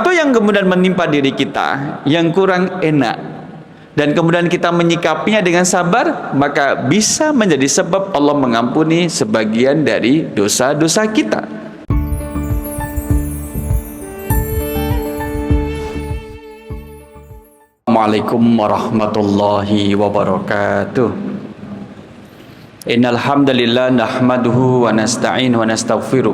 sesuatu yang kemudian menimpa diri kita yang kurang enak, dan kemudian kita menyikapinya dengan sabar, maka bisa menjadi sebab Allah mengampuni sebagian dari dosa-dosa kita. Assalamualaikum warahmatullahi wabarakatuh. Innal hamdalillah nahmaduhu wa nasta'in wa nastaghfiruh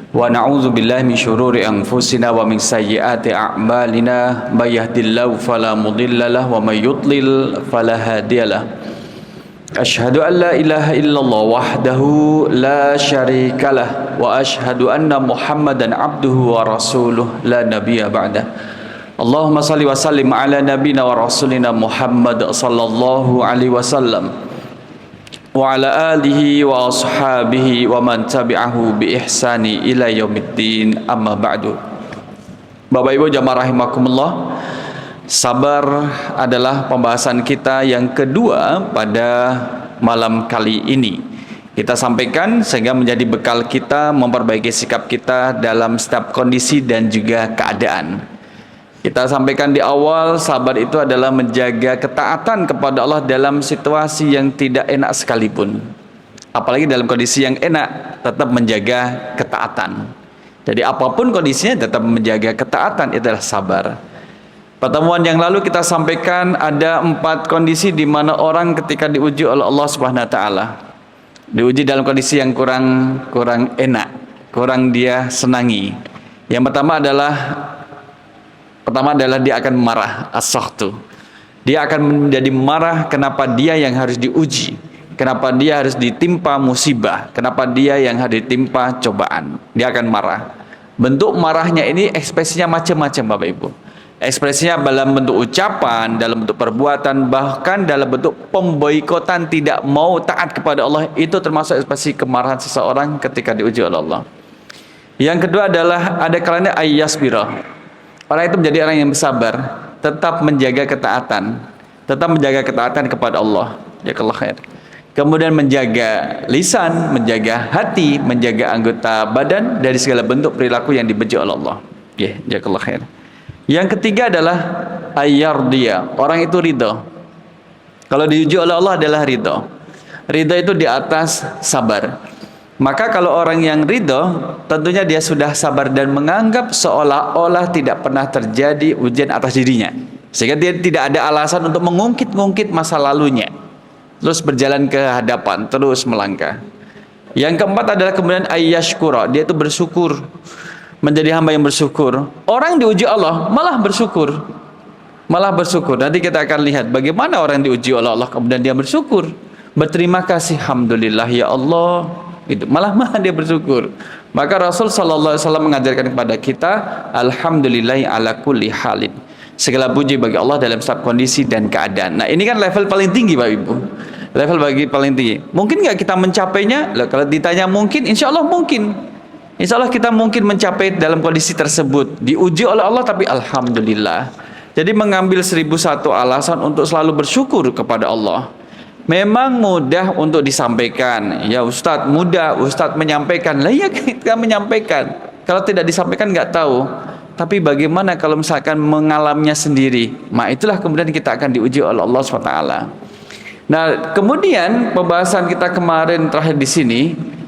wa na'udzu billahi min syururi anfusina wa min sayyiati a'malina, may yahdihillahu fala mudhillalah wa may yudlil fala hadiyalah. Asyhadu an la ilaha illallah wahdahu la syarikalah wa asyhadu anna Muhammadan abduhu wa rasuluh la nabiyya ba'dah. Allahumma salli wa sallim ala nabiyyina wa rasulina Muhammad sallallahu alaihi wasallam wa ala alihi wa ashabihi wa man tabi'ahu bi ihsani ila yaumiddin, amma ba'du. Bapak Ibu jamaah rahimakumullah, sabar adalah pembahasan kita yang kedua pada malam kali ini. Kita sampaikan sehingga menjadi bekal kita memperbaiki sikap kita dalam setiap kondisi dan juga keadaan. Kita sampaikan di awal, sabar itu adalah menjaga ketaatan kepada Allah dalam situasi yang tidak enak sekalipun. Apalagi dalam kondisi yang enak, tetap menjaga ketaatan. Jadi apapun kondisinya tetap menjaga ketaatan, itu adalah sabar. Pertemuan yang lalu kita sampaikan ada 4 kondisi di mana orang ketika diuji oleh Allah Subhanahu wa taala, diuji dalam kondisi yang kurang enak, kurang dia senangi. Yang pertama adalah dia akan marah, as-sakhtu. Dia akan menjadi marah kenapa dia yang harus diuji, kenapa dia harus ditimpa musibah, kenapa dia yang harus ditimpa cobaan. Dia akan marah. Bentuk marahnya ini ekspresinya macam-macam Bapak Ibu. Ekspresinya dalam bentuk ucapan, dalam bentuk perbuatan, bahkan dalam bentuk pemboikotan, tidak mau taat kepada Allah. Itu termasuk ekspresi kemarahan seseorang ketika diuji oleh Allah. Yang kedua adalah ada kalanya ayyasbira. Orang itu menjadi orang yang bersabar, tetap menjaga ketaatan kepada Allah. Jazakallahu khair. Kemudian menjaga lisan, menjaga hati, menjaga anggota badan dari segala bentuk perilaku yang dibenci oleh Allah. Jazakallahu khair. Yang ketiga adalah ayyardiya. Orang itu ridho. Kalau diuji oleh Allah adalah ridho. Ridho itu di atas sabar. Maka kalau orang yang ridho, tentunya dia sudah sabar dan menganggap seolah-olah tidak pernah terjadi ujian atas dirinya. Sehingga dia tidak ada alasan untuk mengungkit-ungkit masa lalunya. Terus berjalan ke hadapan, terus melangkah. Yang keempat adalah kemudian ayyashkura. Dia itu bersyukur. Menjadi hamba yang bersyukur. Orang diuji Allah malah bersyukur. Nanti kita akan lihat bagaimana orang diuji oleh Allah kemudian dia bersyukur. Berterima kasih, alhamdulillah ya Allah. Itu malah dia bersyukur. Maka Rasul sallallahu alaihi wasallam mengajarkan kepada kita, alhamdulillahi ala kulli halin. Segala puji bagi Allah dalam setiap kondisi dan keadaan. Nah, ini kan level paling tinggi Bapak Ibu. Level paling tinggi. Mungkin nggak kita mencapainya? Kalau ditanya mungkin, insya Allah mungkin. Insya Allah kita mungkin mencapai dalam kondisi tersebut. Diuji oleh Allah tapi alhamdulillah. Jadi mengambil 1001 alasan untuk selalu bersyukur kepada Allah. Memang mudah untuk disampaikan. Ya Ustadz, mudah Ustadz menyampaikan. Lah ya kita menyampaikan. Kalau tidak disampaikan nggak tahu. Tapi bagaimana kalau misalkan mengalaminya sendiri? Nah itulah kemudian kita akan diuji oleh Allah SWT. Nah kemudian pembahasan kita kemarin terakhir di sini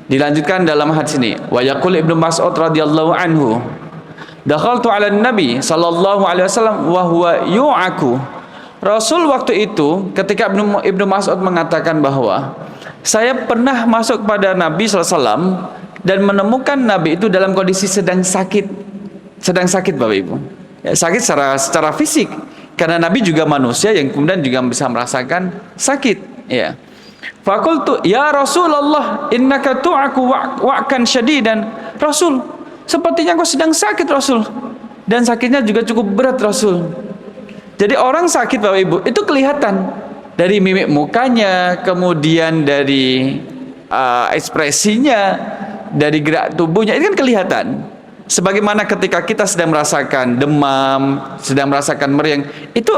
dilanjutkan dalam hadis ini. Wa yaqul Ibnu Mas'ud radhiyallahu anhu, dakhaltu 'ala Nabi sallallahu alaihi wasallam wa huwa yu'aku. Rasul waktu itu ketika Ibnu Mas'ud mengatakan bahwa saya pernah masuk kepada Nabi SAW dan menemukan Nabi itu dalam kondisi sedang sakit Bapak Ibu. Ya, sakit secara fisik karena Nabi juga manusia yang kemudian juga bisa merasakan sakit. Ya. Faqultu ya Rasulullah innaka tu'aku wa'kan syadidan. Rasul, sepertinya kau sedang sakit Rasul, dan sakitnya juga cukup berat Rasul. Jadi orang sakit Bapak Ibu itu kelihatan dari mimik mukanya, kemudian dari ekspresinya, dari gerak tubuhnya, itu kan kelihatan. Sebagaimana ketika kita sedang merasakan demam, sedang merasakan meriang, itu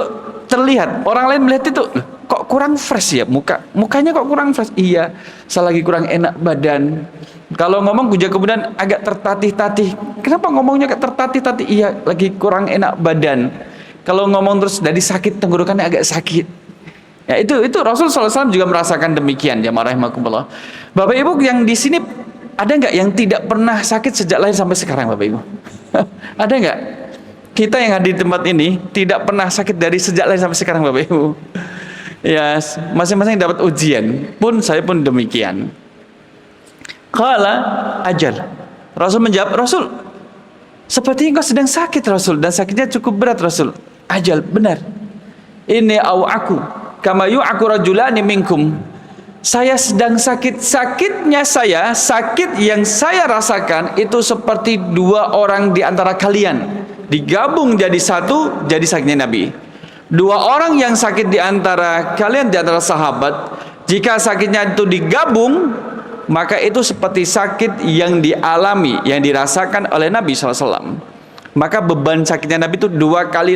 terlihat. Orang lain melihat itu, kok kurang fresh ya mukanya kok kurang fresh. Iya, saya lagi kurang enak badan. Kalau ngomong juga kemudian agak tertatih-tatih. Kenapa ngomongnya agak tertatih-tatih? Iya, lagi kurang enak badan. Kalau ngomong terus jadi sakit, tenggorokannya agak sakit. Ya, itu Rasul SAW juga merasakan demikian, jamaah rahimakumullah. Bapak Ibu yang di sini ada nggak yang tidak pernah sakit sejak lahir sampai sekarang, Bapak Ibu? Ada nggak? Kita yang hadir di tempat ini tidak pernah sakit dari sejak lahir sampai sekarang, Bapak Ibu. Ya, masing-masing dapat ujian. Saya pun demikian. Qala ajal. Rasul menjawab, Rasul, sepertinya engkau sedang sakit, Rasul, dan sakitnya cukup berat, Rasul. Ajal, benar. Ini aku kama yu'aku rajulani minkum. Saya sedang sakit. Sakit yang saya rasakan itu seperti dua orang di antara kalian digabung jadi satu, jadi sakitnya Nabi. Dua orang yang sakit di antara kalian, di antara sahabat, jika sakitnya itu digabung, maka itu seperti sakit yang dialami, yang dirasakan oleh Nabi SAW. Maka beban sakitnya Nabi itu dua kali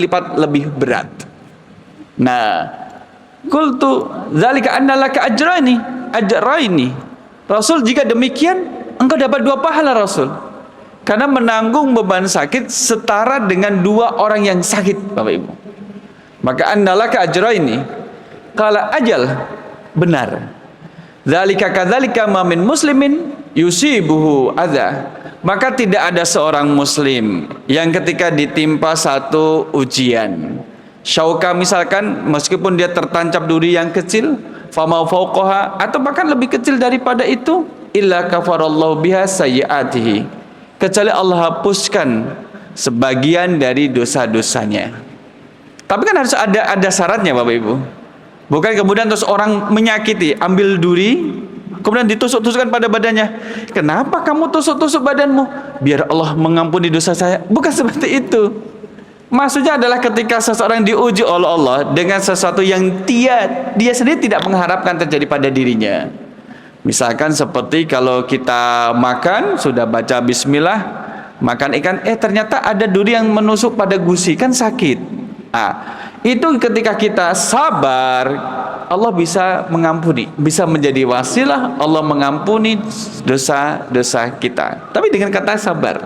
lipat lebih berat. Nah, qultu dzalika anna laka ajraini. Rasul, jika demikian engkau dapat dua pahala, Rasul. Karena menanggung beban sakit setara dengan dua orang yang sakit, Bapak Ibu. Maka anna laka ajraini. Qala ajal, benar. Dzalika kadzalika ma min muslimin yusibuhu adza. Maka tidak ada seorang muslim yang ketika ditimpa satu ujian, syauka misalkan, meskipun dia tertancap duri yang kecil, fama fauqaha, atau bahkan lebih kecil daripada itu, illa kafarallahu biha sayyiatihi, kecuali Allah hapuskan sebagian dari dosa-dosanya. Tapi kan harus ada syaratnya, Bapak Ibu. Bukan kemudian terus orang menyakiti, ambil duri, kemudian ditusuk-tusukkan pada badannya. Kenapa kamu tusuk-tusuk badanmu? Biar Allah mengampuni dosa saya. Bukan seperti itu. Maksudnya adalah ketika seseorang diuji oleh Allah dengan sesuatu yang dia sendiri tidak mengharapkan terjadi pada dirinya. Misalkan seperti kalau kita makan, sudah baca bismillah, makan ikan, ternyata ada duri yang menusuk pada gusi, kan sakit. Itu ketika kita sabar, Allah bisa mengampuni, bisa menjadi wasilah Allah mengampuni dosa-dosa kita, tapi dengan kata sabar.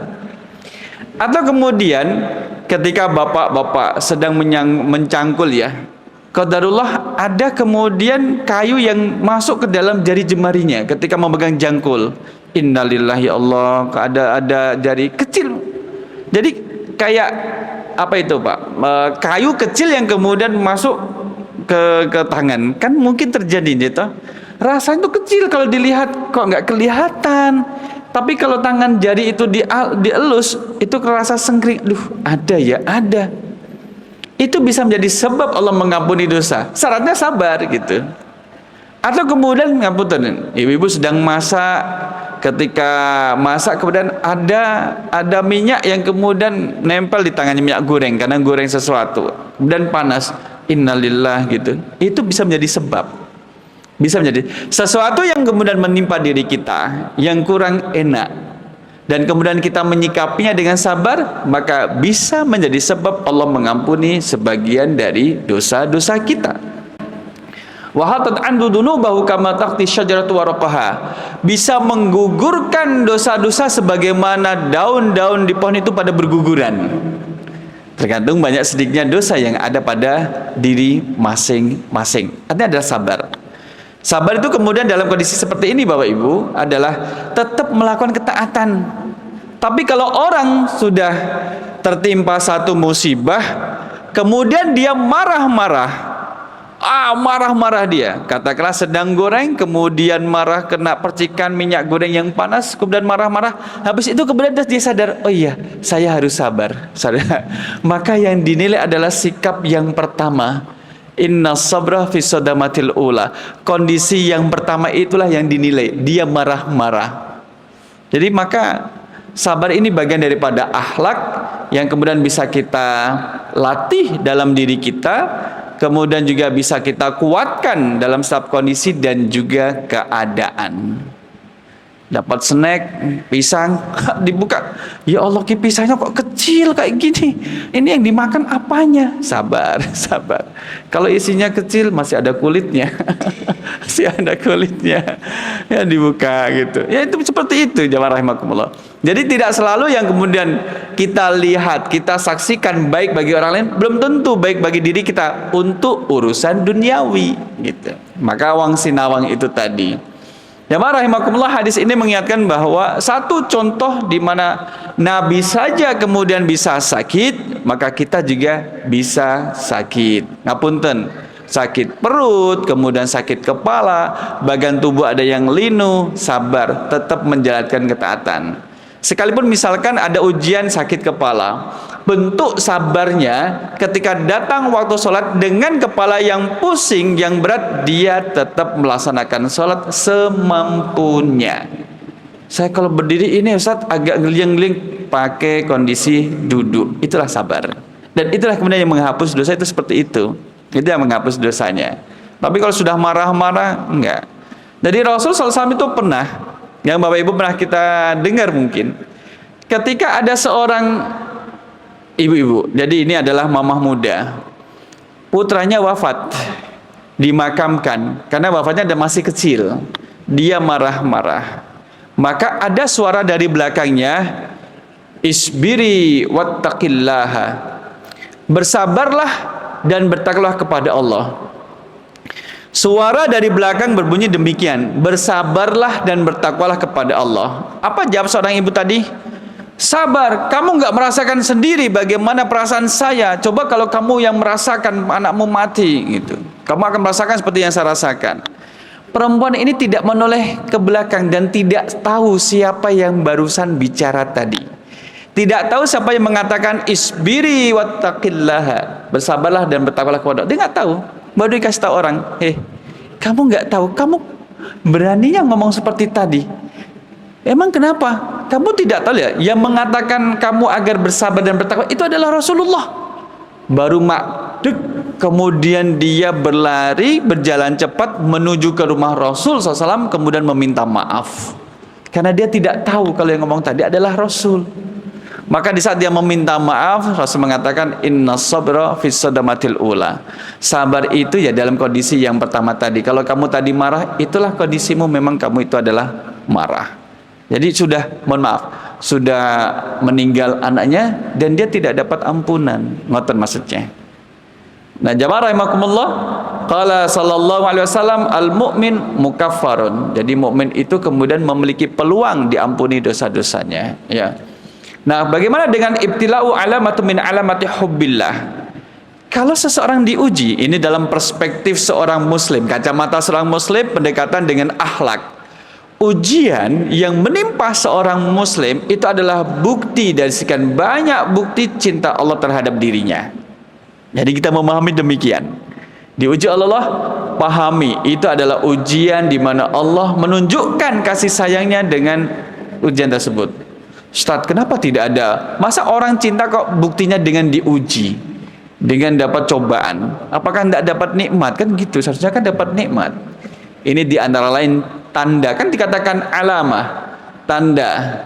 Atau kemudian ketika bapak-bapak sedang mencangkul, ya, qadarullah ada kemudian kayu yang masuk ke dalam jari jemarinya ketika memegang jangkul. Innalillahi, Allah, ada jari kecil. Jadi kayak apa itu, Pak? Kayu kecil yang kemudian masuk ke tangan, kan mungkin terjadi gitu. Rasanya itu kecil kalau dilihat, kok nggak kelihatan. Tapi kalau tangan jari itu dielus, itu kerasa sengkring. Ada. Itu bisa menjadi sebab Allah mengampuni dosa. Syaratnya sabar gitu. Atau kemudian ngapunten, ibu-ibu sedang masak, ketika masak kemudian ada minyak yang kemudian nempel di tangannya, minyak goreng karena goreng sesuatu dan panas. Innalillah gitu. Itu bisa menjadi sebab. Bisa menjadi sesuatu yang kemudian menimpa diri kita yang kurang enak, dan kemudian kita menyikapinya dengan sabar, maka bisa menjadi sebab Allah mengampuni sebagian dari dosa-dosa kita. Wa hatat andu dunubahu kama taqti syajaratu waraqaha, bisa menggugurkan dosa-dosa sebagaimana daun-daun di pohon itu pada berguguran. Tergantung banyak sedikitnya dosa yang ada pada diri masing-masing. Artinya adalah sabar. Sabar itu kemudian dalam kondisi seperti ini, Bapak Ibu, adalah tetap melakukan ketaatan. Tapi kalau orang sudah tertimpa satu musibah, kemudian dia marah-marah, dia, katakanlah sedang goreng, kemudian marah kena percikan minyak goreng yang panas, kemudian marah-marah, habis itu kemudian dia sadar, oh iya, saya harus sabar. Maka yang dinilai adalah sikap yang pertama. Inna sabra fi sadamatil ula. Kondisi yang pertama itulah yang dinilai, dia marah-marah. Jadi maka sabar ini bagian daripada akhlak yang kemudian bisa kita latih dalam diri kita, kemudian juga bisa kita kuatkan dalam setiap kondisi dan juga keadaan. dapat snack pisang dibuka, ya Allah ki pisangnya kok kecil kayak gini, ini yang dimakan apanya? Sabar sabar, kalau isinya kecil masih ada kulitnya masih ada kulitnya ya, dibuka gitu ya. Itu seperti itu jamaah rahimakumullah. Jadi tidak selalu yang kemudian kita lihat, kita saksikan baik bagi orang lain belum tentu baik bagi diri kita untuk urusan duniawi gitu. Maka Wang Sinawang itu tadi, jamaah rahimakumullah, hadis ini mengingatkan bahwa satu contoh di mana Nabi saja kemudian bisa sakit, maka kita juga bisa sakit. Ngapunten, sakit perut, kemudian sakit kepala, bagian tubuh ada yang linu, sabar, tetap menjalankan ketaatan. Sekalipun misalkan ada ujian sakit kepala, bentuk sabarnya ketika datang waktu sholat dengan kepala yang pusing, yang berat, dia tetap melaksanakan sholat semampunya. Saya kalau berdiri ini Ustaz agak geling-geling, pakai kondisi duduk, itulah sabar. Dan itulah kemudian yang menghapus dosa, itu seperti itu. Itu yang menghapus dosanya. Tapi kalau sudah marah-marah, enggak. Jadi Rasul SAW itu pernah, yang Bapak Ibu pernah kita dengar mungkin, ketika ada seorang ibu-ibu, jadi ini adalah mamah muda, putranya wafat, dimakamkan, karena wafatnya masih kecil, dia marah-marah, maka ada suara dari belakangnya, isbiri wattaqillaha, bersabarlah dan bertakwalah kepada Allah. Suara dari belakang berbunyi demikian, bersabarlah dan bertakwalah kepada Allah. Apa jawab seorang ibu tadi? Sabar, kamu nggak merasakan sendiri bagaimana perasaan saya. Coba kalau kamu yang merasakan anakmu mati gitu, kamu akan merasakan seperti yang saya rasakan. Perempuan ini tidak menoleh ke belakang dan tidak tahu siapa yang barusan bicara tadi. Tidak tahu siapa yang mengatakan isbiri wattaqillaha, bersabarlah dan bertakwalah kepada Allah. Dia nggak tahu. Baru dikasih tahu orang, kamu nggak tahu, kamu beraninya ngomong seperti tadi. Emang kenapa? Kamu tidak tahu ya, yang mengatakan kamu agar bersabar dan bertakwa itu adalah Rasulullah. Baru makduk, kemudian dia berlari, berjalan cepat menuju ke rumah Rasul SAW, kemudian meminta maaf. Karena dia tidak tahu kalau yang ngomong tadi adalah Rasul. Maka di saat dia meminta maaf, Rasul mengatakan inna sabra fis sadamatil ula. Sabar itu ya dalam kondisi yang pertama tadi. Kalau kamu tadi marah, itulah kondisimu, memang kamu itu adalah marah. Jadi sudah, mohon maaf, sudah meninggal anaknya dan dia tidak dapat ampunan. Ngoten maksudnya. Nah, jamaah rahimakumullah, qala sallallahu alaihi wasallam al-mu'min mukaffarun. Jadi mukmin itu kemudian memiliki peluang diampuni dosa-dosanya, ya. Nah, bagaimana dengan ibtila'u alamatu min alamati hubbillah? Kalau seseorang diuji, ini dalam perspektif seorang muslim, kacamata seorang muslim, pendekatan dengan akhlak. Ujian yang menimpa seorang muslim itu adalah bukti dari sekian banyak bukti cinta Allah terhadap dirinya. Jadi kita memahami demikian. Diuji Allah, pahami itu adalah ujian di mana Allah menunjukkan kasih sayangnya dengan ujian tersebut. Ustaz, kenapa tidak ada? Masa orang cinta kok buktinya dengan diuji, dengan dapat cobaan? Apakah tidak dapat nikmat? Kan gitu, seharusnya kan dapat nikmat. Ini di antara lain tanda, kan dikatakan alamah, tanda,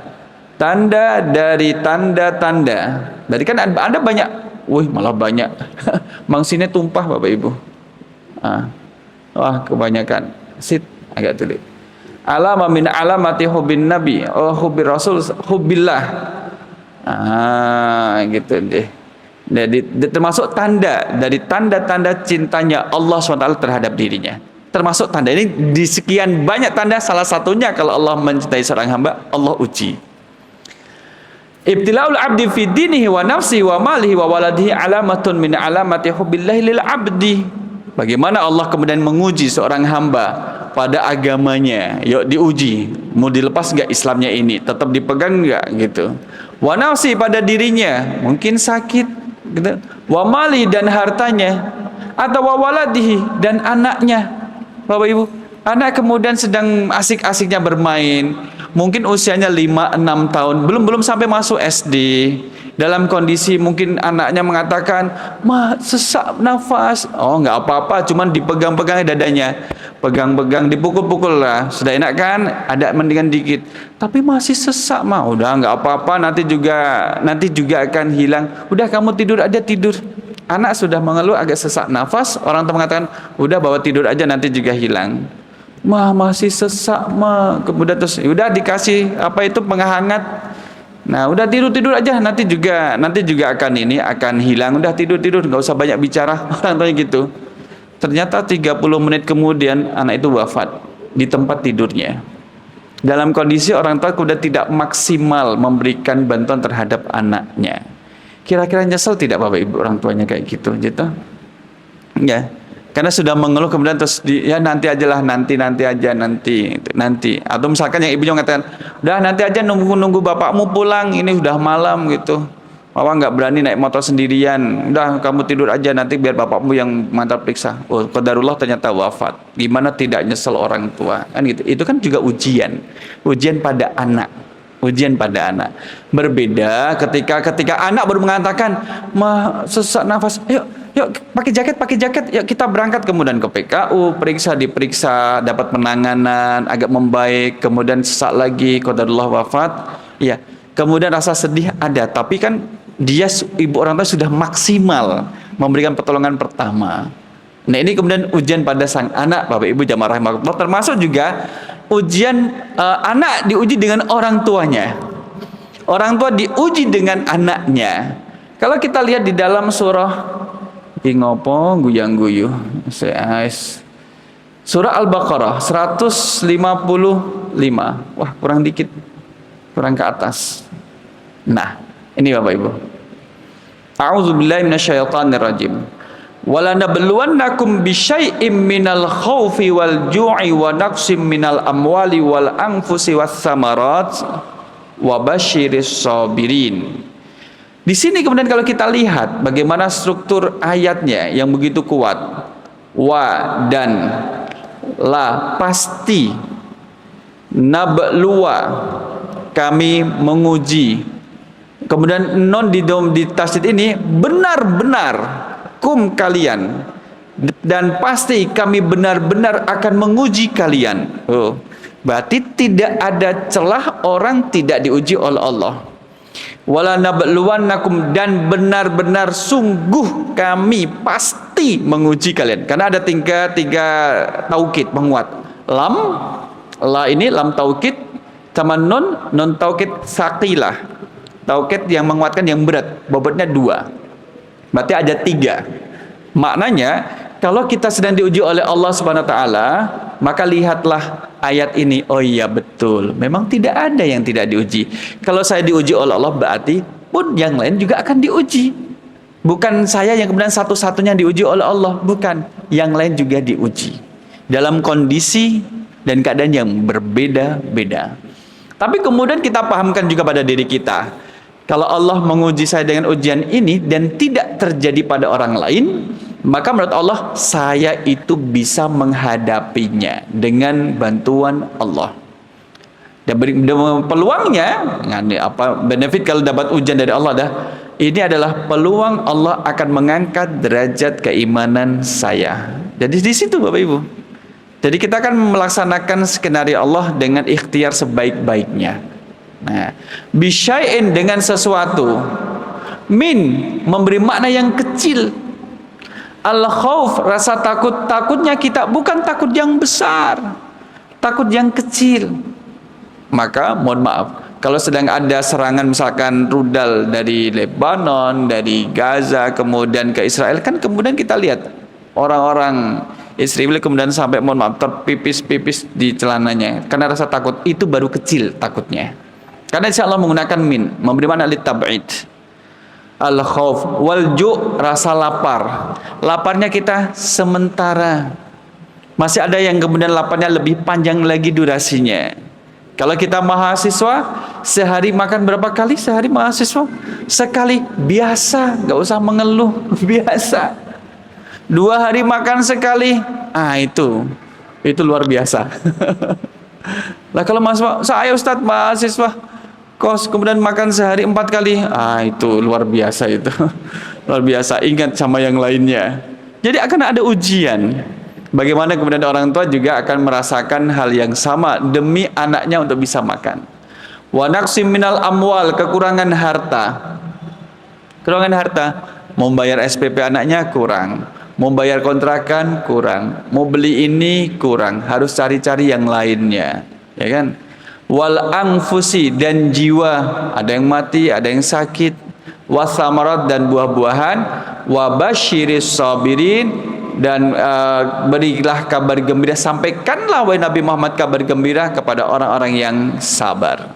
tanda dari tanda-tanda. Jadi kan ada banyak, malah banyak. Mangsinya tumpah Bapak Ibu. Wah, kebanyakan. Agak tulis. Alama min alamati hubbin nabi, hubbi rasul, hubbillah. Gitu deh. Jadi termasuk tanda dari tanda-tanda cintanya Allah SWT terhadap dirinya. Termasuk tanda ini di sekian banyak tanda, salah satunya kalau Allah mencintai seorang hamba, Allah uji. Ibtila'ul abdi fi dinihi wa nafsihi wa malihi wa waladihi alamatun min alamati hubbillahi lil abdi. Bagaimana Allah kemudian menguji seorang hamba pada agamanya, yuk diuji, mau dilepas nggak Islamnya ini, tetap dipegang nggak gitu. Wa nafsi, pada dirinya, mungkin sakit, gitu. Wa mali, dan hartanya, atau wa waladihi, dan anaknya. Bapak Ibu, anak kemudian sedang asik-asiknya bermain, mungkin usianya 5-6 tahun, belum sampai masuk SD. Dalam kondisi mungkin anaknya mengatakan, sesak nafas. Oh, nggak apa-apa, cuman dipegang-pegang dadanya. pegang-pegang, dipukul-pukul lah, sudah enak kan, ada mendingan dikit, tapi masih sesak mah, udah nggak apa-apa, nanti juga akan hilang, udah kamu tidur aja, tidur. Anak sudah mengeluh agak sesak nafas, orang tua mengatakan udah bawa tidur aja, nanti juga hilang. Mah masih sesak mah, kemudian terus udah dikasih apa itu penghangat, nah udah tidur aja, nanti juga akan hilang, udah tidur nggak usah banyak bicara, orang tuanya gitu. Ternyata 30 menit kemudian anak itu wafat di tempat tidurnya. Dalam kondisi orang tua sudah tidak maksimal memberikan bantuan terhadap anaknya. Kira-kira nyesel tidak Bapak Ibu orang tuanya kayak gitu? Ya. Karena sudah mengeluh kemudian terus ya nanti ajalah, nanti aja. Atau misalkan yang ibunya mengatakan, "Udah nanti aja nunggu bapakmu pulang, ini udah malam," gitu. Mama nggak berani naik motor sendirian. Udah kamu tidur aja, nanti biar bapakmu yang mengantar periksa. Oh, qadarullah ternyata wafat. Gimana tidak nyesel orang tua? Kan gitu. Itu kan juga ujian pada anak. Berbeda ketika anak baru mengatakan, "Mah sesak nafas. Yuk pakai jaket. Yuk kita berangkat." Kemudian ke PKU, diperiksa, dapat penanganan, agak membaik, kemudian sesak lagi, qadarullah wafat. Ya. Kemudian rasa sedih ada, tapi kan ibu orang tua sudah maksimal memberikan pertolongan pertama. Nah, ini kemudian ujian pada sang anak, Bapak Ibu jamaah rahimakumullah, termasuk juga ujian anak diuji dengan orang tuanya. Orang tua diuji dengan anaknya. Kalau kita lihat di dalam surah Surah Al-Baqarah 155. Wah, kurang dikit. Kurang ke atas. Nah, ini Bapak Ibu. A'udzubillahi minasyaitonirrajim. Walanabluwannakum bisyai'im minal khaufi wal ju'i wa naqsim minal amwali wal anfusi was samarat wa basyiris sabirin. Di sini kemudian kalau kita lihat bagaimana struktur ayatnya yang begitu kuat. Wa dan la pasti, nabluwa kami menguji. Kemudian non di tasdid ini benar-benar kum kalian, dan pasti kami benar-benar akan menguji kalian. Oh, berarti tidak ada celah orang tidak diuji oleh Allah. Wala nabluwannakum, dan benar-benar sungguh kami pasti menguji kalian. Karena ada tiga taukid penguat. Lam, la ini lam taukid, sama non taukid saqilah. Taukid yang menguatkan yang berat, bobotnya 2. Berarti ada 3. Maknanya kalau kita sedang diuji oleh Allah Subhanahu wa taala, maka lihatlah ayat ini. Oh iya betul, memang tidak ada yang tidak diuji. Kalau saya diuji oleh Allah, berarti pun yang lain juga akan diuji. Bukan saya yang kemudian satu-satunya diuji oleh Allah, bukan. Yang lain juga diuji dalam kondisi dan keadaan yang berbeda-beda. Tapi kemudian kita pahamkan juga pada diri kita, kalau Allah menguji saya dengan ujian ini dan tidak terjadi pada orang lain, maka menurut Allah saya itu bisa menghadapinya dengan bantuan Allah. Dan peluangnya, benefit kalau dapat ujian dari Allah dah, ini adalah peluang Allah akan mengangkat derajat keimanan saya. Jadi di situ Bapak Ibu. Jadi kita akan melaksanakan skenario Allah dengan ikhtiar sebaik-baiknya. Nah, bisyai'in dengan sesuatu, min memberi makna yang kecil. Al-khauf rasa takutnya kita bukan takut yang besar, takut yang kecil. Maka mohon maaf, kalau sedang ada serangan misalkan rudal dari Lebanon, dari Gaza, kemudian ke Israel, kan kemudian kita lihat orang-orang Israel kemudian sampai mohon maaf terpipis-pipis di celananya karena rasa takut. Itu baru kecil takutnya. Karena insya Allah menggunakan min, memberi makna litab'id. Al-khauf wal ju' rasa lapar. Laparnya kita sementara. Masih ada yang kemudian laparnya lebih panjang lagi durasinya. Kalau kita mahasiswa, sehari makan berapa kali? Sehari mahasiswa sekali, biasa, nggak usah mengeluh, biasa. 2 hari makan sekali, itu luar biasa. Lah kalau saya Ustadz mahasiswa kos kemudian makan sehari 4 kali, itu luar biasa itu. Luar biasa, ingat sama yang lainnya. Jadi akan ada ujian. Bagaimana kemudian orang tua juga akan merasakan hal yang sama demi anaknya untuk bisa makan. Wa naqsim minal amwal, kekurangan harta. Kekurangan harta, mau bayar SPP anaknya kurang, mau bayar kontrakan kurang, mau beli ini kurang, harus cari-cari yang lainnya, ya kan? Wal anfusi, dan jiwa, ada yang mati, ada yang sakit, wasamarat, dan buah-buahan, wabashiris sabirin, dan berilah kabar gembira, sampaikanlah wahai Nabi Muhammad kabar gembira kepada orang-orang yang sabar.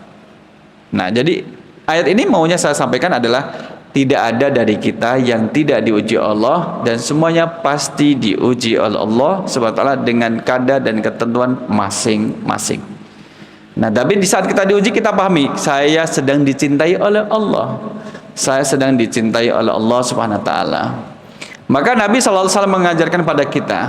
Nah, jadi ayat ini maunya saya sampaikan adalah tidak ada dari kita yang tidak diuji Allah, dan semuanya pasti diuji oleh Allah Subhanahu wa taala dengan kadar dan ketentuan masing-masing. Nah, tapi di saat kita diuji, kita pahami saya sedang dicintai oleh Allah. Saya sedang dicintai oleh Allah Subhanahu wa taala. Maka Nabi sallallahu alaihi wasallam mengajarkan pada kita,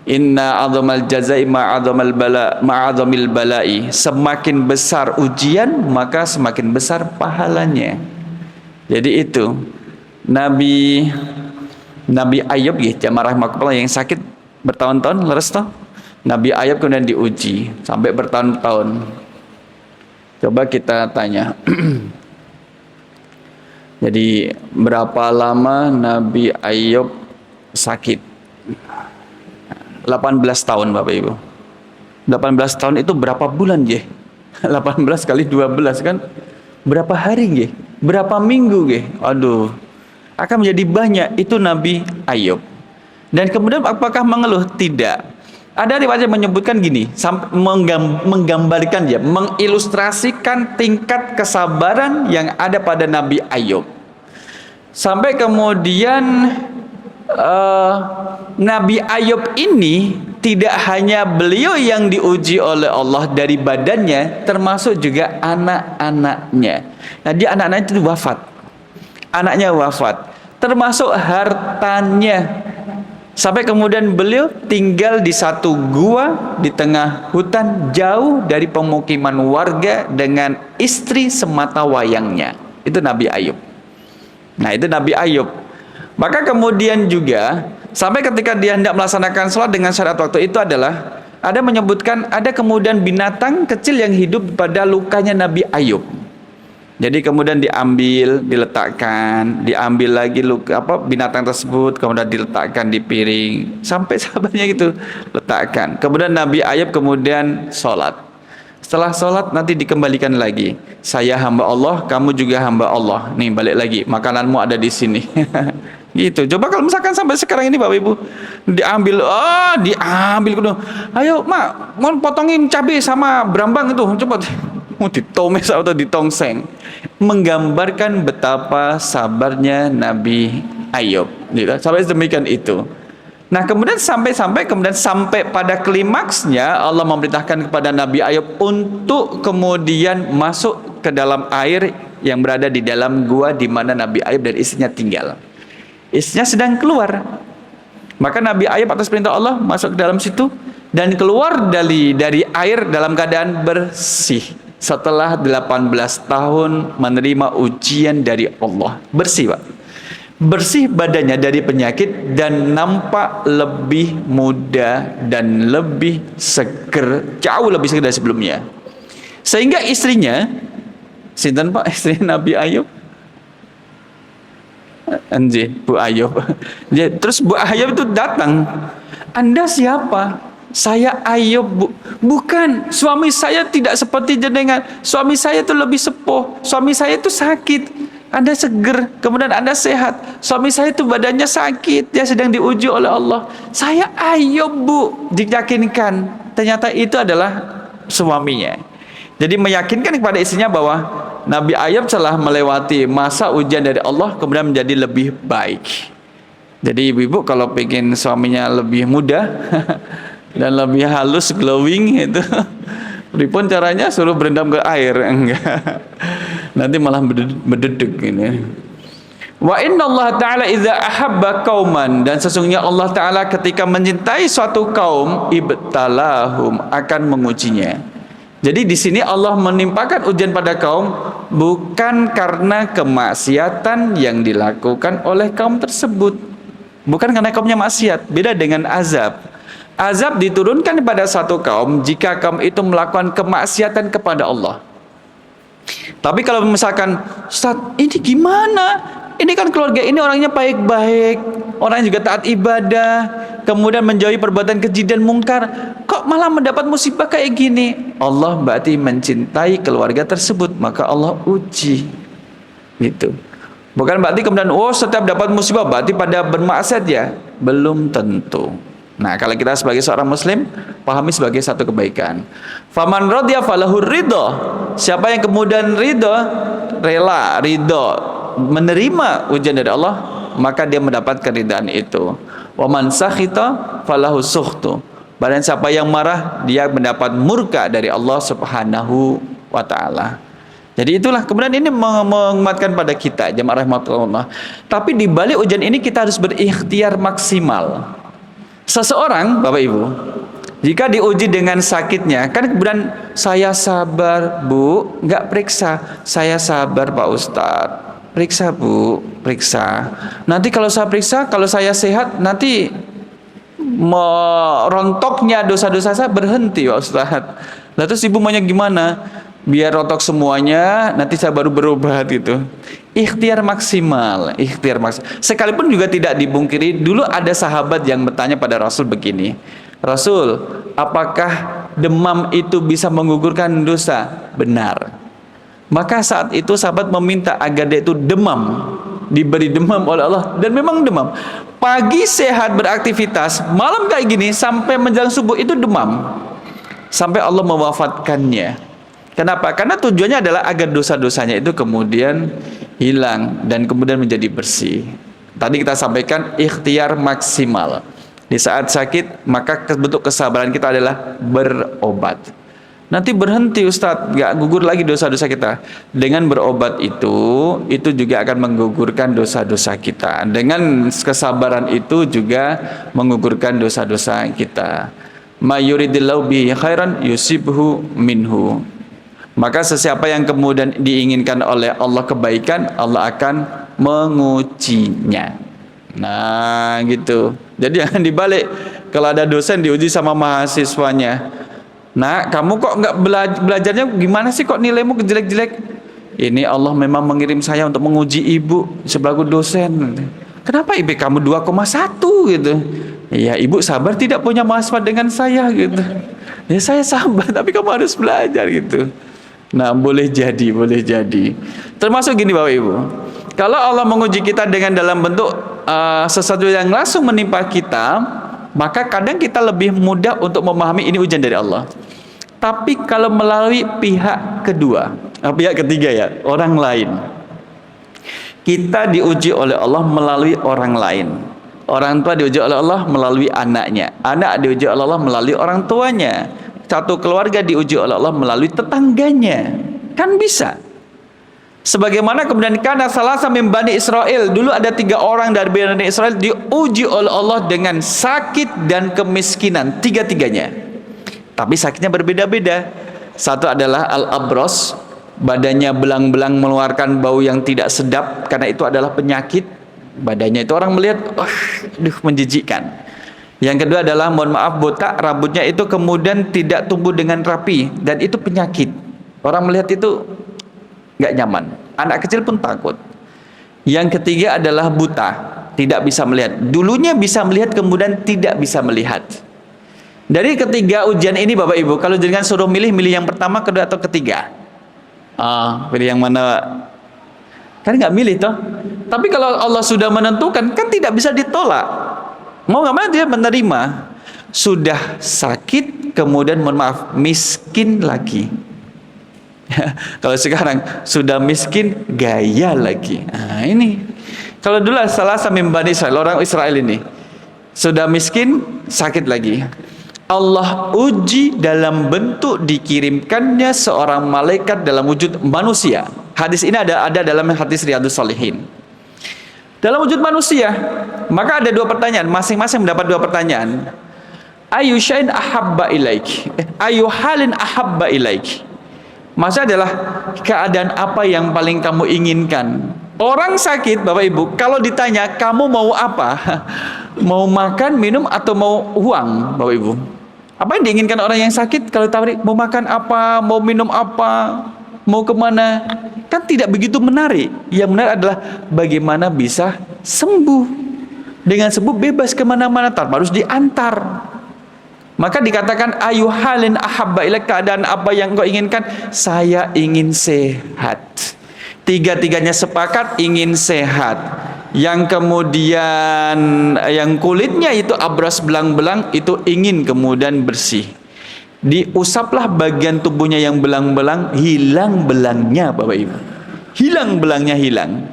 inna 'azamal jazai ma'azamil bala'i. Semakin besar ujian, maka semakin besar pahalanya. Jadi itu Nabi Ayub jamaah rahimahullah yang sakit bertahun-tahun, leres toh. Nabi Ayub kemudian diuji sampai bertahun-tahun. Coba kita tanya. Jadi berapa lama Nabi Ayub sakit? 18 tahun Bapak Ibu. 18 tahun itu berapa bulan ya? 18 kali 12 kan berapa hari ya? Berapa minggu ya? Aduh, akan menjadi banyak. Itu Nabi Ayub. Dan kemudian apakah mengeluh? Tidak. Ada riwayat yang menyebutkan gini, menggambarkan ya, mengilustrasikan tingkat kesabaran yang ada pada Nabi Ayub. Sampai kemudian Nabi Ayub ini tidak hanya beliau yang diuji oleh Allah dari badannya, termasuk juga anak-anaknya. Nah, dia anak-anaknya itu wafat. Anaknya wafat, termasuk hartanya. Sampai kemudian beliau tinggal di satu gua di tengah hutan, jauh dari pemukiman warga, dengan istri semata wayangnya. Itu Nabi Ayub. Nah, itu Nabi Ayub. Maka kemudian juga sampai ketika dia hendak melaksanakan sholat dengan syariat waktu itu adalah ada menyebutkan ada kemudian binatang kecil yang hidup pada lukanya Nabi Ayub. Jadi kemudian diambil lagi binatang tersebut, kemudian diletakkan di piring sampai sahabatnya gitu letakkan. Kemudian Nabi Ayub kemudian sholat. Setelah sholat nanti dikembalikan lagi. Saya hamba Allah, kamu juga hamba Allah. Nih balik lagi, makananmu ada di sini. Gitu. Coba kalau misalkan sampai sekarang ini Bapak Ibu diambil kudu. Ayo mak, mau potongin cabai sama berambang itu, coba mau ditomes atau ditongseng. Menggambarkan betapa sabarnya Nabi Ayub. Gitu. Sampai demikian itu. Nah, kemudian sampai pada klimaksnya Allah memerintahkan kepada Nabi Ayub untuk kemudian masuk ke dalam air yang berada di dalam gua di mana Nabi Ayub dan istrinya tinggal. Istrinya sedang keluar. Maka Nabi Ayub atas perintah Allah masuk ke dalam situ dan keluar dari air dalam keadaan bersih. Setelah 18 tahun menerima ujian dari Allah. Bersih, Pak. Bersih badannya dari penyakit dan nampak lebih muda dan lebih seger, jauh lebih seger dari sebelumnya. Sehingga istrinya, sinten Pak, istrinya Nabi Ayub? Bu Ayub. Terus Bu Ayub itu datang. Anda siapa? Saya Ayub, Bu. Bukan, suami saya tidak seperti jenengan. Suami saya itu lebih sepuh. Suami saya itu sakit. Anda seger, kemudian Anda sehat. Suami saya itu badannya sakit, dia sedang diuji oleh Allah. Saya Ayub, Bu. Diyakinkan, ternyata itu adalah suaminya. Jadi meyakinkan kepada istrinya bahwa Nabi Ayub telah melewati masa ujian dari Allah, kemudian menjadi lebih baik. Jadi ibu-ibu kalau pengen suaminya lebih muda dan lebih halus, glowing itu, pripun caranya? Suruh berendam ke air, enggak. Nanti malah berdedek ini. Wa inna Allah Ta'ala idza ahabba qauman, dan sesungguhnya Allah Ta'ala ketika mencintai suatu kaum, ibtalahum, akan mengujinya. Jadi di sini Allah menimpakan ujian pada kaum bukan karena kemaksiatan yang dilakukan oleh kaum tersebut. Bukan karena kaumnya maksiat, beda dengan azab. Azab diturunkan pada satu kaum jika kaum itu melakukan kemaksiatan kepada Allah. Tapi kalau misalkan, Ustaz, ini gimana? Ini kan keluarga ini orangnya baik-baik, orang juga taat ibadah, kemudian menjauhi perbuatan keji dan mungkar, kok malah mendapat musibah kayak gini? Allah berarti mencintai keluarga tersebut, maka Allah uji. Gitu. Bukan berarti kemudian, oh setiap dapat musibah berarti pada bermaksiat ya? Belum tentu. Nah, kalau kita sebagai seorang muslim, pahami sebagai satu kebaikan. Faman radhiya falahur ridha. Siapa yang kemudian ridha, rela, ridha, menerima ujian dari Allah, maka dia mendapatkan ridhaan itu. Wa man sakhita falahu sukhtu. Barang siapa yang marah, dia mendapat murka dari Allah Subhanahu wa taala. Jadi itulah kemudian ini menguatkan pada kita jemaah rahmatullah. Tapi di balik ujian ini kita harus berikhtiar maksimal. Seseorang, Bapak Ibu, jika diuji dengan sakitnya, kan kemudian saya sabar Bu, nggak periksa. Saya sabar Pak Ustadz. Periksa Bu, periksa. Nanti kalau saya periksa, kalau saya sehat, nanti merontoknya dosa-dosa saya berhenti Pak Ustadz. Lalu terus Ibu maunya gimana? Biar rontok semuanya, nanti saya baru berobat gitu. Ikhtiar maksimal, ikhtiar maksimal. Sekalipun juga tidak dibungkiri, dulu ada sahabat yang bertanya pada Rasul begini, Rasul, apakah demam itu bisa menggugurkan dosa? Benar. Maka saat itu sahabat meminta agar dia itu demam, diberi demam oleh Allah, dan memang demam. Pagi sehat beraktivitas, malam kayak gini sampai menjelang subuh itu demam, sampai Allah mewafatkannya. Kenapa? Karena tujuannya adalah agar dosa-dosanya itu kemudian hilang dan kemudian menjadi bersih. Tadi kita sampaikan ikhtiar maksimal. Di saat sakit, maka bentuk kesabaran kita adalah berobat. Nanti berhenti Ustadz, gak gugur lagi dosa-dosa kita. Dengan berobat itu juga akan menggugurkan dosa-dosa kita. Dengan kesabaran itu juga menggugurkan dosa-dosa kita. Ma yuridillahu bihi khairan yusibhu minhu. Maka sesiapa yang kemudian diinginkan oleh Allah kebaikan, Allah akan mengujinya. Nah gitu. Jadi jangan dibalik. Kalau ada dosen diuji sama mahasiswanya, nah kamu kok nggak belajarnya gimana sih, kok nilaimu jelek-jelek? Ini Allah memang mengirim saya untuk menguji ibu sebagai dosen. Kenapa IP kamu 2,1 gitu? Ya ibu sabar tidak punya mahasiswa dengan saya gitu. Ya saya sabar tapi kamu harus belajar gitu. Nah boleh jadi. Termasuk gini Bapak Ibu, kalau Allah menguji kita dengan dalam bentuk sesuatu yang langsung menimpa kita, maka kadang kita lebih mudah untuk memahami ini ujian dari Allah. Tapi kalau melalui pihak kedua, pihak ketiga ya, orang lain, kita diuji oleh Allah melalui orang lain. Orang tua diuji oleh Allah melalui anaknya, anak diuji oleh Allah melalui orang tuanya, satu keluarga diuji oleh Allah melalui tetangganya. Kan bisa. Sebagaimana kemudian karena salah satu Bani Israel, dulu ada 3 orang dari Bani Israel diuji oleh Allah dengan sakit dan kemiskinan, tiga-tiganya. Tapi sakitnya berbeda-beda. Satu adalah al-abros, badannya belang-belang mengeluarkan bau yang tidak sedap, karena itu adalah penyakit. Badannya itu orang melihat, menjijikkan. Yang kedua adalah, mohon maaf, botak, rambutnya itu kemudian tidak tumbuh dengan rapi, dan itu penyakit. Orang melihat itu nggak nyaman. Anak kecil pun takut. Yang ketiga adalah buta, tidak bisa melihat. Dulunya bisa melihat, kemudian tidak bisa melihat. Dari ketiga ujian ini Bapak Ibu, kalau jangan suruh milih yang pertama, kedua, atau ketiga? Pilih yang mana? Kan nggak milih toh. Tapi kalau Allah sudah menentukan, kan tidak bisa ditolak. Mau nggak mau dia menerima. Sudah sakit, kemudian mohon maaf, miskin lagi. Kalau sekarang sudah miskin, gaya lagi. Nah ini, kalau dulu salah satu Bani Israel, orang Israel ini sudah miskin, sakit lagi. Allah uji dalam bentuk dikirimkannya seorang malaikat dalam wujud manusia. Hadis ini ada dalam hadis Riyadhus Shalihin. Dalam wujud manusia, maka ada 2 pertanyaan, masing-masing mendapat 2 pertanyaan. Ayu syai'in ahabba ilaik, ayu halin ahabba ilaik. Maksudnya adalah keadaan apa yang paling kamu inginkan. Orang sakit Bapak Ibu, kalau ditanya kamu mau apa, Mau makan, minum, atau mau uang, Bapak Ibu? Apa yang diinginkan orang yang sakit kalau tawari? Mau makan apa? Mau minum apa? Mau kemana? Kan tidak begitu menarik. Yang menarik adalah bagaimana bisa sembuh. Dengan sembuh bebas kemana-mana, tanpa harus diantar. Maka dikatakan ayu halin ahabba ilaik, keadaan apa yang kau inginkan? Saya ingin sehat. Tiga-tiganya sepakat ingin sehat. Yang kemudian yang kulitnya itu abras belang-belang itu ingin kemudian bersih. Diusaplah bagian tubuhnya yang belang-belang, hilang belangnya Bapak Ibu. Hilang belangnya, hilang.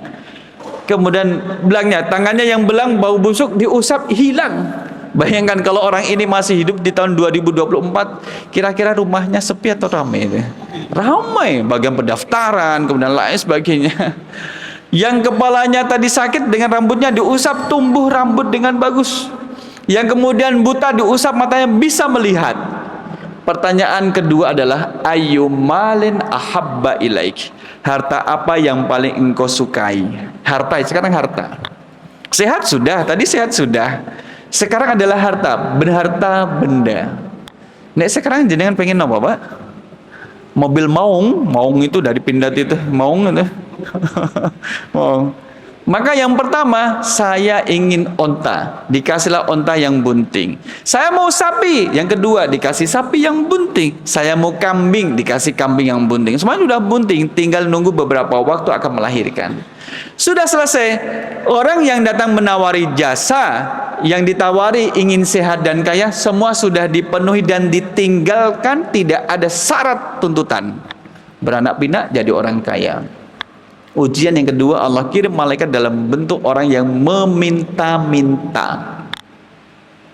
Kemudian belangnya, tangannya yang belang, bau busuk diusap, hilang. Bayangkan kalau orang ini masih hidup di tahun 2024, kira-kira rumahnya sepi atau ramai? Ramai, bagian pendaftaran, kemudian lain sebagainya. Yang kepalanya tadi sakit, dengan rambutnya diusap, tumbuh rambut dengan bagus. Yang kemudian buta, diusap matanya bisa melihat. Pertanyaan kedua adalah ayyumalin ahabba ilaik. Harta apa yang paling engkau sukai? Harta, sekarang harta. Sehat sudah, tadi sehat sudah. Sekarang adalah harta, berharta benda. Nek sekarang jenengan pengen apa, Pak? Mobil maung itu dari pindad itu, maung itu. Maung. Maka yang pertama, saya ingin onta, dikasihlah onta yang bunting. Saya mau sapi, yang kedua dikasih sapi yang bunting. Saya mau kambing, dikasih kambing yang bunting. Semuanya sudah bunting, tinggal nunggu beberapa waktu akan melahirkan. Sudah selesai. Orang yang datang menawari jasa, yang ditawari ingin sehat dan kaya, semua sudah dipenuhi dan ditinggalkan, tidak ada syarat tuntutan. Beranak pinak jadi orang kaya. Ujian yang kedua, Allah kirim malaikat dalam bentuk orang yang meminta-minta.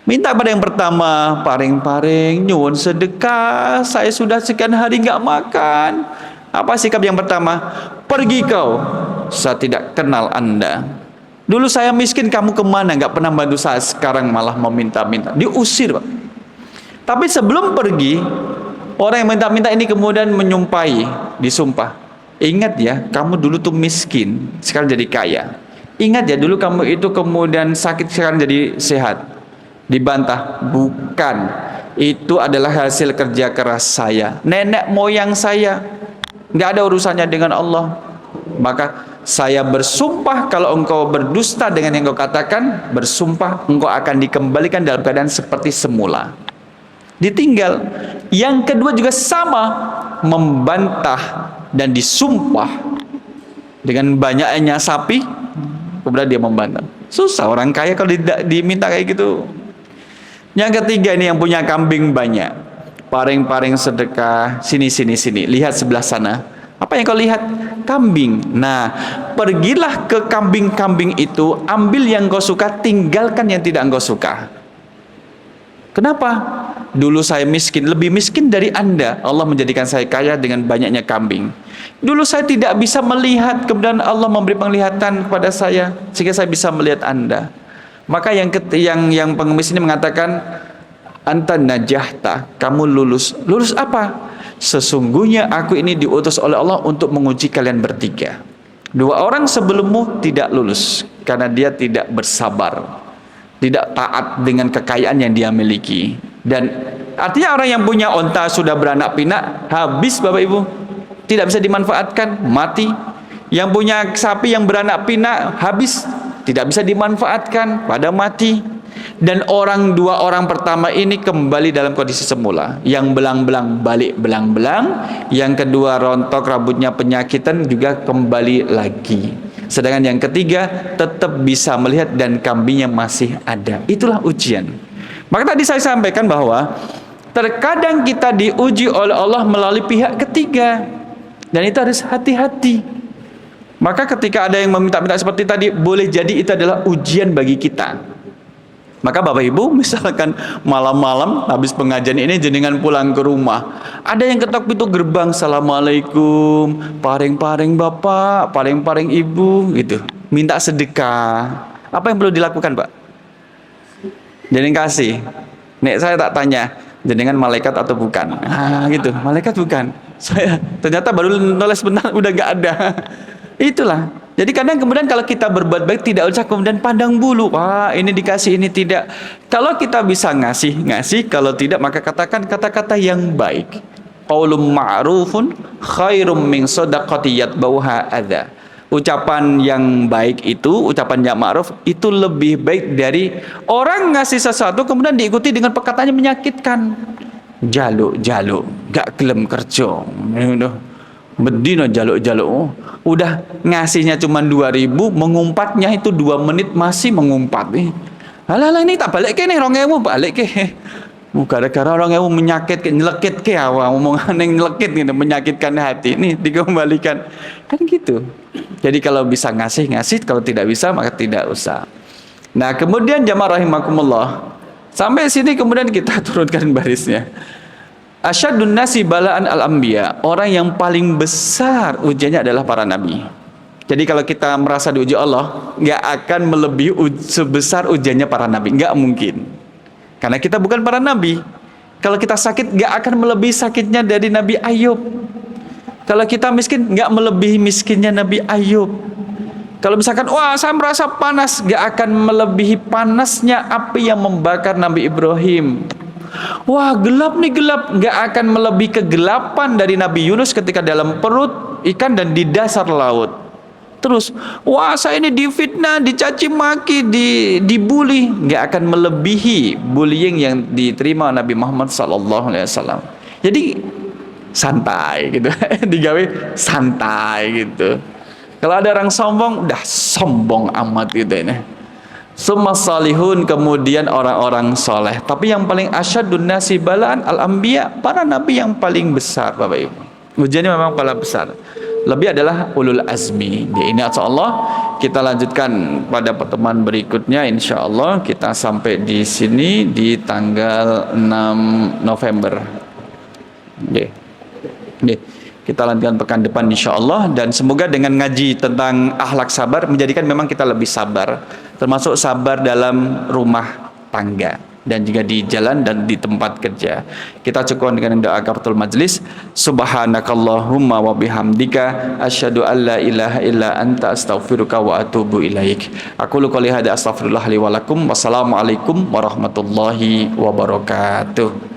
Minta pada yang pertama, paring-paring, nyuwun sedekah, saya sudah sekian hari nggak makan. Apa sikap yang pertama? Pergi kau, saya tidak kenal Anda. Dulu saya miskin, kamu kemana? Nggak pernah bantu saya, sekarang malah meminta-minta. Diusir, Pak. Tapi sebelum pergi, orang yang minta-minta ini kemudian menyumpahi, disumpah. Ingat ya, kamu dulu tuh miskin, sekarang jadi kaya. Ingat ya, dulu kamu itu kemudian sakit, sekarang jadi sehat. Dibantah, bukan. Itu adalah hasil kerja keras saya. Nenek moyang saya, nggak ada urusannya dengan Allah. Maka saya bersumpah, kalau engkau berdusta dengan yang engkau katakan, bersumpah engkau akan dikembalikan dalam keadaan seperti semula. Ditinggal. Yang kedua juga sama, membantah dan disumpah dengan banyaknya sapi, kemudian dia membantah. Susah orang kaya kalau diminta kayak gitu. Yang ketiga ini yang punya kambing banyak, paring-paring sedekah, sini. Lihat sebelah sana. Apa yang kau lihat? Kambing. Nah, pergilah ke kambing-kambing itu, ambil yang kau suka, tinggalkan yang tidak engkau suka. Kenapa? Dulu saya miskin, lebih miskin dari Anda. Allah menjadikan saya kaya dengan banyaknya kambing. Dulu saya tidak bisa melihat, kemudian Allah memberi penglihatan kepada saya sehingga saya bisa melihat Anda. Maka yang pengemis ini mengatakan, anta najahta, kamu lulus. Lulus apa? Sesungguhnya aku ini diutus oleh Allah untuk menguji kalian bertiga. Dua orang sebelummu tidak lulus karena dia tidak bersabar, tidak taat dengan kekayaan yang dia miliki. Dan artinya orang yang punya onta sudah beranak pinak, habis Bapak Ibu, tidak bisa dimanfaatkan, mati. Yang punya sapi yang beranak pinak, habis, tidak bisa dimanfaatkan, pada mati. Dan dua orang pertama ini kembali dalam kondisi semula. Yang belang-belang balik belang-belang, yang kedua rontok rambutnya penyakitan juga kembali lagi. Sedangkan yang ketiga tetap bisa melihat dan kambingnya masih ada. Itulah ujian. Maka tadi saya sampaikan bahwa terkadang kita diuji oleh Allah melalui pihak ketiga, dan itu harus hati-hati. Maka ketika ada yang meminta-minta seperti tadi, boleh jadi itu adalah ujian bagi kita. Maka Bapak Ibu, misalkan malam-malam habis pengajian ini jenengan pulang ke rumah, ada yang ketok pintu gerbang, assalamualaikum, paring-paring Bapak, paring-paring Ibu, gitu, minta sedekah. Apa yang perlu dilakukan, Pak? Jenengan kasih. Nek saya tak tanya, jenengan malaikat atau bukan? Gitu, malaikat bukan. Saya ternyata baru nulis benar, udah gak ada. Itulah. Jadi kadang kemudian kalau kita berbuat baik tidak usah kemudian pandang bulu, wah ini dikasih ini tidak. Kalau kita bisa ngasih, kalau tidak maka katakan kata-kata yang baik. Qaulun ma'rufun khairum min shadaqati yatbauha adza. Ucapan yang baik itu, ucapan yang ma'ruf itu lebih baik dari orang ngasih sesuatu kemudian diikuti dengan perkataan yang menyakitkan. Jaluk, gak gelem kerja. Bedino jaluk-jaluk, udah ngasihnya cuma 2.000, mengumpatnya itu 2 menit masih mengumpat nih. Alah ini tak balik ke nih 2.000 balik ke. Gara-gara 2.000 menyakit ke, nyelekit ke awak omongan yang nyelekit gitu, menyakitkan hati nih dikembalikan. Kan gitu. Jadi kalau bisa ngasih, kalau tidak bisa maka tidak usah. Nah, kemudian jamaah rahimakumullah. Sampai sini kemudian kita turunkan barisnya. Asyadun nasi balaan al-anbiya, orang yang paling besar ujiannya adalah para nabi. Jadi kalau kita merasa diuji Allah, nggak akan melebihi sebesar ujiannya para nabi, nggak mungkin. Karena kita bukan para nabi. Kalau kita sakit, nggak akan melebihi sakitnya dari Nabi Ayub. Kalau kita miskin, nggak melebihi miskinnya Nabi Ayub. Kalau misalkan, wah saya merasa panas, nggak akan melebihi panasnya api yang membakar Nabi Ibrahim. Wah gelap nih gelap, nggak akan melebihi kegelapan dari Nabi Yunus ketika dalam perut ikan dan di dasar laut. Terus, wah saya ini difitnah, dicaci maki, dibully, nggak akan melebihi bullying yang diterima Nabi Muhammad SAW. Jadi santai gitu, digawe santai gitu. Kalau ada orang sombong, dah sombong amat gitu ini. Summa salihun, kemudian orang-orang soleh. Tapi yang paling asyadun nasi balaan al-anbiya, para nabi yang paling besar Bapak Ibu. Ujiannya memang paling besar. Lebih adalah ulul azmi. Ini insyaallah kita lanjutkan pada pertemuan berikutnya. Insyaallah kita sampai di sini di tanggal 6 November. Nggih. Nggih. Kita lanjutkan pekan depan insyaallah, dan semoga dengan ngaji tentang akhlak sabar menjadikan memang kita lebih sabar, termasuk sabar dalam rumah tangga dan juga di jalan dan di tempat kerja. Kita cukupkan dengan doa kafaratul majlis. Subhanakallahumma wa bihamdika asyhadu an la ilaha illa anta astaghfiruka wa atubu ilaik. Aku qouli hadza astaghfirullah li wa lakum. Wassalamualaikum warahmatullahi wabarakatuh.